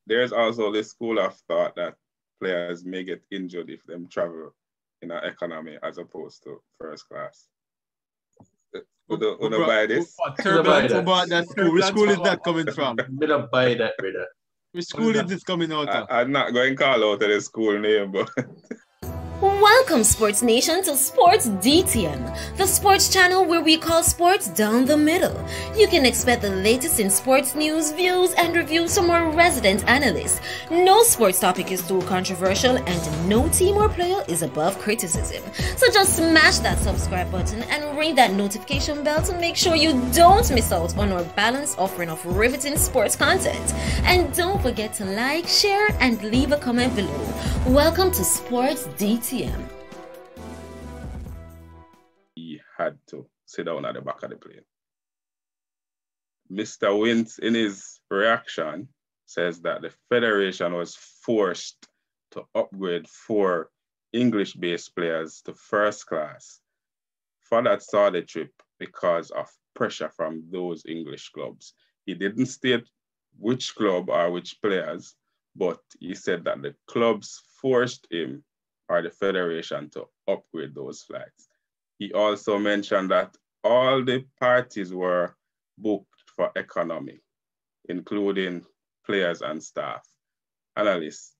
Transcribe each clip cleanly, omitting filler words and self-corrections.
there's also this school of thought that players may get injured if them travel in an economy as opposed to first class. Would you buy this? Turbulence about that school. Which school is that coming from? We don't buy that, brother. Which school is this coming out of? I'm not going to call out the school name, but... Welcome, Sports Nation, to Sports DTM, the sports channel where we call sports down the middle. You can expect the latest in sports news, views, and reviews from our resident analysts. No sports topic is too controversial, and no team or player is above criticism. So just smash that subscribe button and ring that notification bell to make sure you don't miss out on our balanced offering of riveting sports content. And don't forget to like, share, and leave a comment below. Welcome to Sports DTM. He had to sit down at the back of the plane. Mr. Wint, in his reaction, says that the Federation was forced to upgrade 4 English-based players to first class for that Saudi trip because of pressure from those English clubs. He didn't state which club or which players, but he said that the clubs forced him or the Federation to upgrade those flights. He also mentioned that all the parties were booked for economy, including players and staff. Analysts,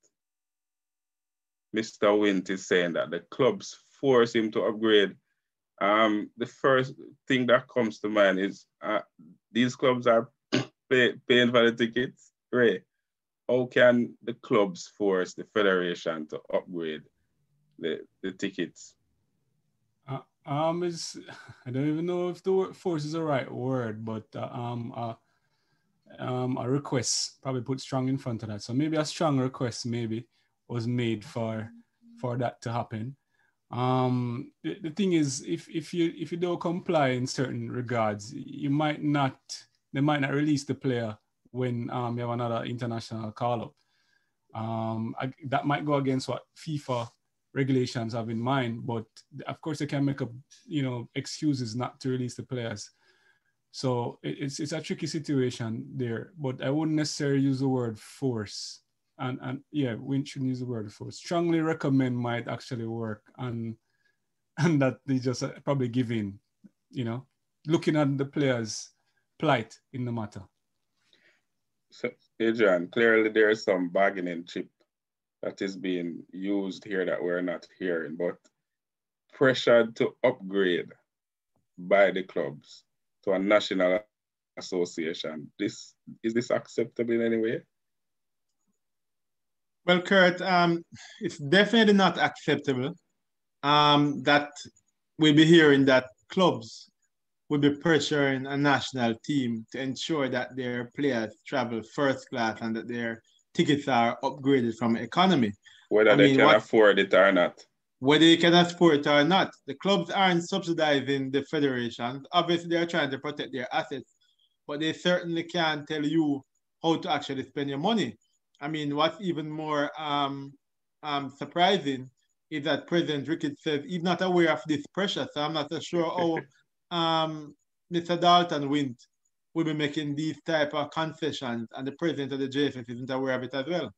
Mr. Wint is saying that the clubs force him to upgrade. The first thing that comes to mind is these clubs are paying for the tickets. Ray, how can the clubs force the Federation to upgrade the tickets? I don't even know if the word force is the right word, but a request probably put strong in front of that. So maybe a strong request maybe was made for that to happen. The thing is, if you don't comply in certain regards, they might not release the player when you have another international call-up. That might go against what FIFA regulations have in mind, but of course they can make up, excuses not to release the players. So it's a tricky situation there, but I wouldn't necessarily use the word force. And yeah, we shouldn't use the word force. Strongly recommend might actually work, and that they just probably give in, looking at the players' plight in the matter. So, Adrian, clearly there is some bargaining chip that is being used here that we're not hearing, but pressured to upgrade by the clubs to a national association. Is this acceptable in any way? Well, Kurt, it's definitely not acceptable that we'll be hearing that clubs will be pressuring a national team to ensure that their players travel first class and that their tickets are upgraded from economy. Whether they can afford it or not. Whether they can afford it or not. The clubs aren't subsidizing the federation. Obviously, they're trying to protect their assets, but they certainly can't tell you how to actually spend your money. I mean, what's even more surprising is that President Ricketts says he's not aware of this pressure, so I'm not so sure how Mr. Dalton Wint will be making these type of concessions, and the president of the JFF isn't aware of it as well.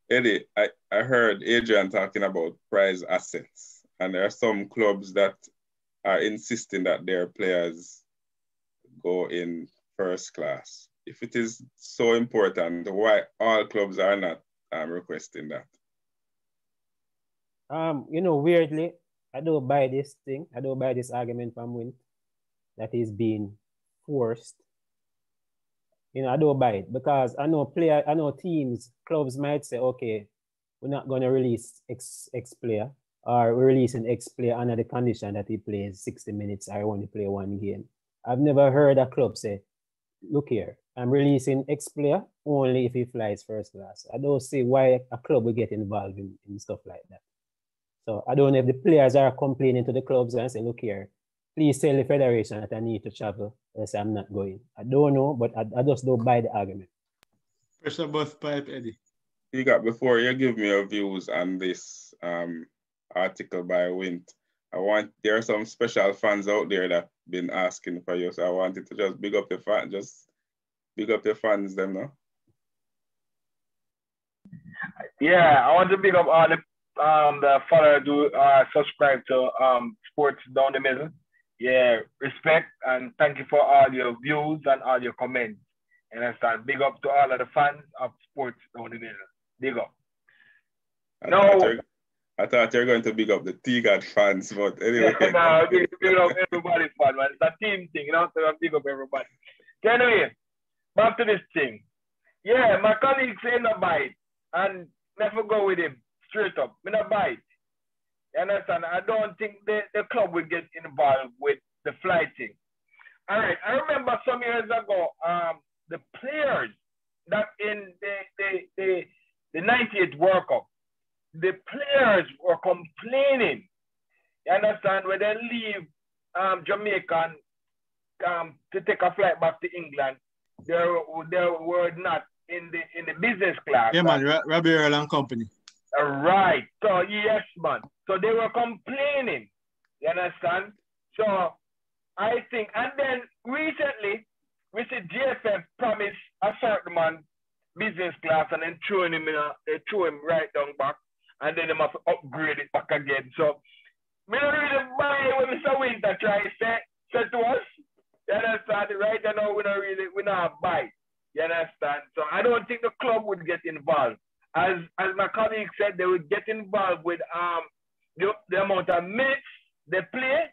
Eddie, I heard Adrian talking about prize assets, and there are some clubs that are insisting that their players go in first class. If it is so important, why all clubs are not requesting that? Weirdly, I don't buy this thing. I don't buy this argument from Wint that is being forced. I don't buy it because I know teams, clubs might say, okay, we're not going to release X player, or we're releasing X player under the condition that he plays 60 minutes or only play one game. I've never heard a club say, look here, I'm releasing X player only if he flies first class. I don't see why a club will get involved in stuff like that. So I don't know if the players are complaining to the clubs and say, look here, please tell the federation that I need to travel. I say I'm not going. I don't know, but I just don't buy the argument. Pressure bust pipe, Eddie. Before you give me your views on this article by Wint, there are some special fans out there that been asking for you, so I wanted to just big up the fans, them, no? Yeah, I want to big up all the followers who subscribe to Sports Down the Middle. Yeah, respect and thank you for all your views and all your comments. And I start big up to all of the fans of Sports Down the Middle. Big up. I thought you were going to big up the T-God fans, but anyway. No, big up everybody's fan, man. It's a team thing, you know, so I big up everybody. So anyway, back to this thing. Yeah, my colleague say no bite and never go with him straight up. Me no bite. You understand? I don't think the club will get involved with the flight thing. All right, I remember some years ago, the players that in the 98 Worldcup, the players were complaining. You understand? When they leave Jamaica to take a flight back to England, they were not in the business class. Yeah, man, Robbie Earl and company. Right. So yes, man. So they were complaining. You understand? So I think, and then recently, we see JFF promised a certain man business class and then threw him right down back, and then they must upgrade it back again. So we don't really buy what Mr. Wint try to say to us. You understand? Right now we not buy. You understand? So I don't think the club would get involved. As my colleague said, they would get involved with the amount of minutes they play.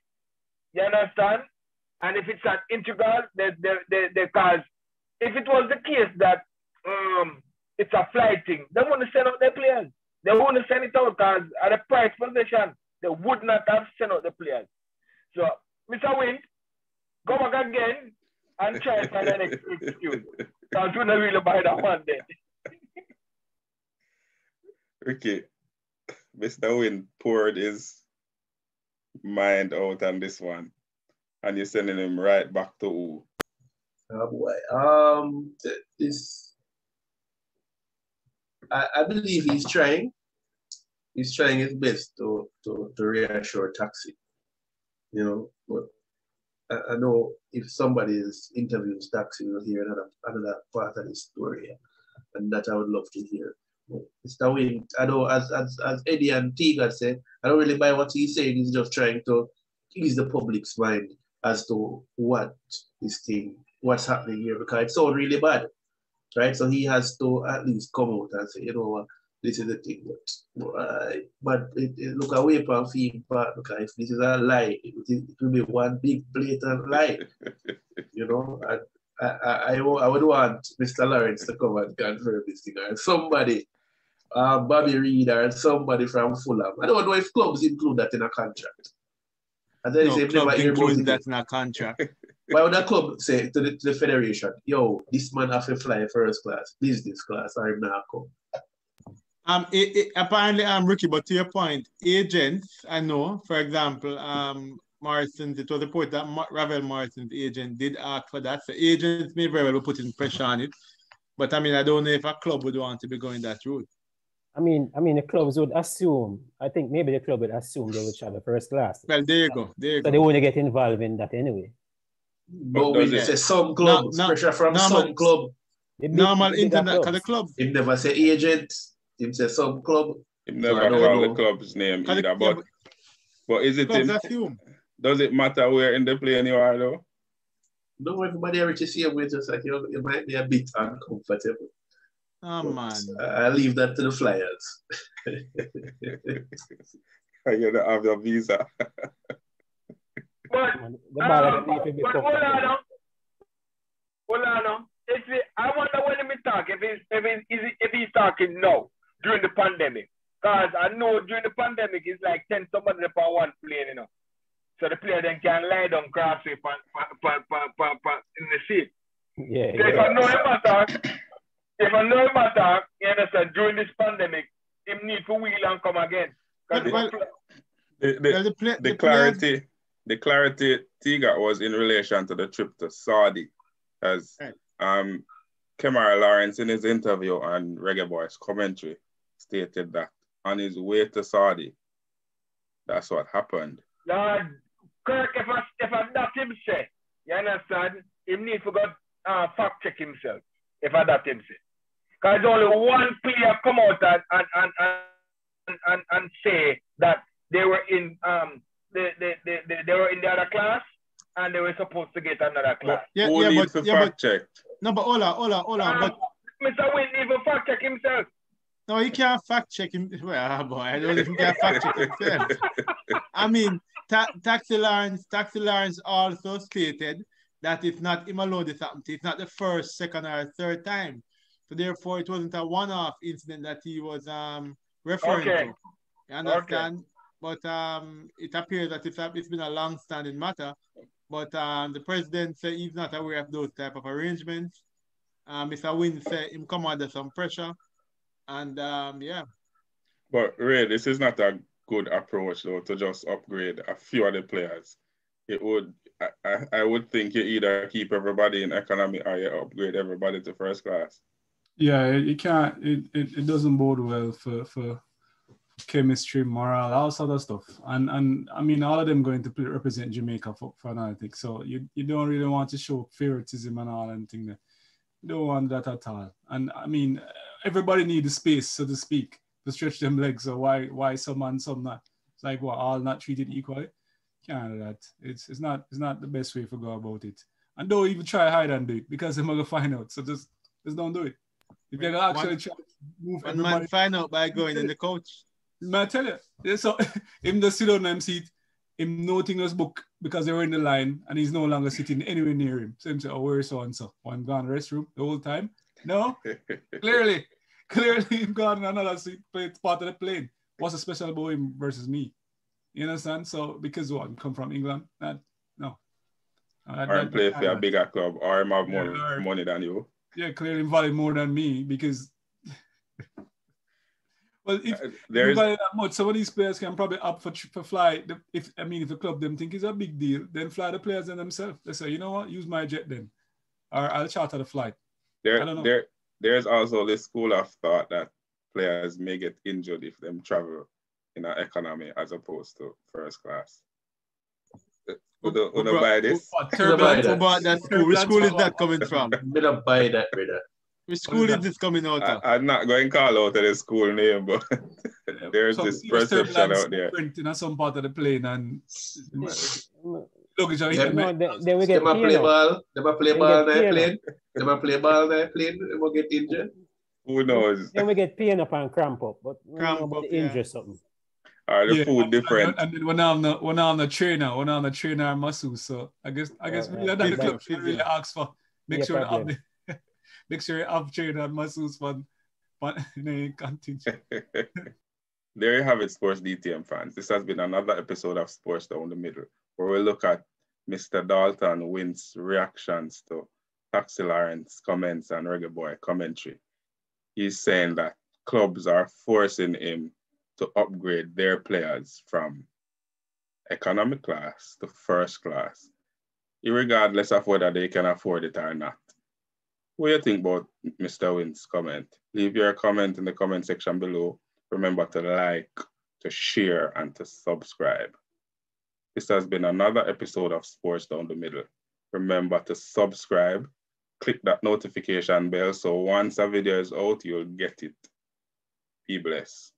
You understand? And if it's an integral, they cause. If it was the case that it's a flight thing, they wouldn't send out their players. They wouldn't send it out because at the price position, they would not have sent out the players. So, Mr. Wint, go back again and try to find an excuse. Because we don't really buy that one then. Okay. Mr. Wint poured his mind out on this one. And you're sending him right back to who? Oh boy. I believe he's trying. He's trying his best to reassure Taxi. You know, but I know if somebody interviews Taxi, we'll hear another part of the story. And that I would love to hear. Mr. Wint, I know as Eddie and T-God said, I don't really buy what he's saying. He's just trying to ease the public's mind as to what's happening here, because it's all really bad, right? So he has to at least come out and say, you know what, this is the thing. But look away from film part, because if this is a lie, it will be one big blatant lie. You know, I would want Mr. Lawrence to come and confirm this thing, or somebody, Bobby Reed or somebody from Fulham. I don't know if clubs include that in a contract. And then no, club including that in a contract. Why would a club say to the federation, yo, this man have to fly first class, business class, or not come? Apparently, Ricky, but to your point, agents, I know, for example, Morrison's, it was reported that Ravel Morrison's agent did ask for that. So agents may very well be putting pressure on it. But I mean, I don't know if a club would want to be going that route. I mean, the clubs would assume, I think maybe the club would assume they would travel first class. Well, there you go. So they wouldn't get involved in that anyway. But we say some clubs, pressure from some club. Normal internet, because the club. He never say agent, he say some club. He never call the club's name either, but is it does it matter where in the plane you are though? No, everybody reaches here with just like you might be a bit uncomfortable. Oh man. I leave that to the flyers. You don't have your visa. But hold on. I wonder when he talk, if he's talking now, during the pandemic. Because I know during the pandemic, it's like 10 somebody upon one plane, you know. So the player then can lie down crossway in the seat. Yeah. So if I know him attack, you understand, during this pandemic, him need to wheel and come again. The clarity Tiga was in relation to the trip to Saudi, as Kemara Lawrence in his interview on Reggae Boyz commentary stated that on his way to Saudi, that's what happened. Lord, Kirk, if I that him say, you understand, him need to go fact check himself. If I that him say. Because only one player come out and say that they were in they were in the other class and they were supposed to get another class. Who needs to fact check? No, but hold on. But Mr. Wint even fact check himself. no, he can't fact check him. Well, boy, I don't know if he can fact check himself. I mean, Taxi Lawrence also stated that it's not him alone this happened. It's not the first, second, or third time. So therefore, it wasn't a one-off incident that he was referring to. You understand? Okay. But it appears that it's been a long-standing matter. But the president said he's not aware of those type of arrangements. Mr. Wint said him come under some pressure. And yeah. But Ray, this is not a good approach though to just upgrade a few of the players. It would, I would think you either keep everybody in economy or you upgrade everybody to first class. Yeah, it can't. It doesn't bode well for chemistry, morale, all sort of stuff. And I mean, all of them going to represent Jamaica for analytics. So you don't really want to show favoritism and all and thing that. You don't want that at all. And I mean, everybody needs the space, so to speak, to stretch them legs. So why some and some not? It's like what, all not treated equally? Can't do that. It's not the best way to go about it. And don't even try hide and do it because they're gonna find out. So just don't do it. If you're actually try to move everybody, man find out by going in the coach. Man, I tell you. So him just sit on them seat, him noting his book because they were in the line and he's no longer sitting anywhere near him. So him say, oh, where's so and so? Oh, I'm gone to the restroom the whole time. No, clearly him gone in another seat, part of the plane. What's so special about him versus me? You understand? So because what, come from England? No. Or him play for a bigger club, or him have more money than you. Yeah, clearly him value more than me because well, if you value that much, some of these players can probably opt for fly. If the club them think it's a big deal, then fly the players in themselves. They say, you know what, use my jet then, or I'll charter the flight. There's also this school of thought that players may get injured if them travel in an economy as opposed to first class. Would you buy this? Which school is that coming from? I don't buy that, brother. Which school is this coming out of? I'm not going to call out the school name, but there's this perception out there. In some part of the plane and they will get play ball. They will play ball on the plane. They will play ball on the plane. They will get injured. Who knows? Then we get pain up and cramp up, but injure something. The food different. And then when I'm the trainer and masseuse. So I guess really that the club should really ask for. Make sure you have trainer and masseuse for contingent. There you have it, Sports DTM fans. This has been another episode of Sports Down the Middle, where we look at Mr. Dalton Wint's reactions to Taxi Lawrence comments and Reggae Boy commentary. He's saying that clubs are forcing him to upgrade their players from economic class to first class, regardless of whether they can afford it or not. What do you think about Mr. Wint's comment? Leave your comment in the comment section below. Remember to like, to share, and to subscribe. This has been another episode of Sports Down the Middle. Remember to subscribe, click that notification bell so once a video is out, you'll get it. Be blessed.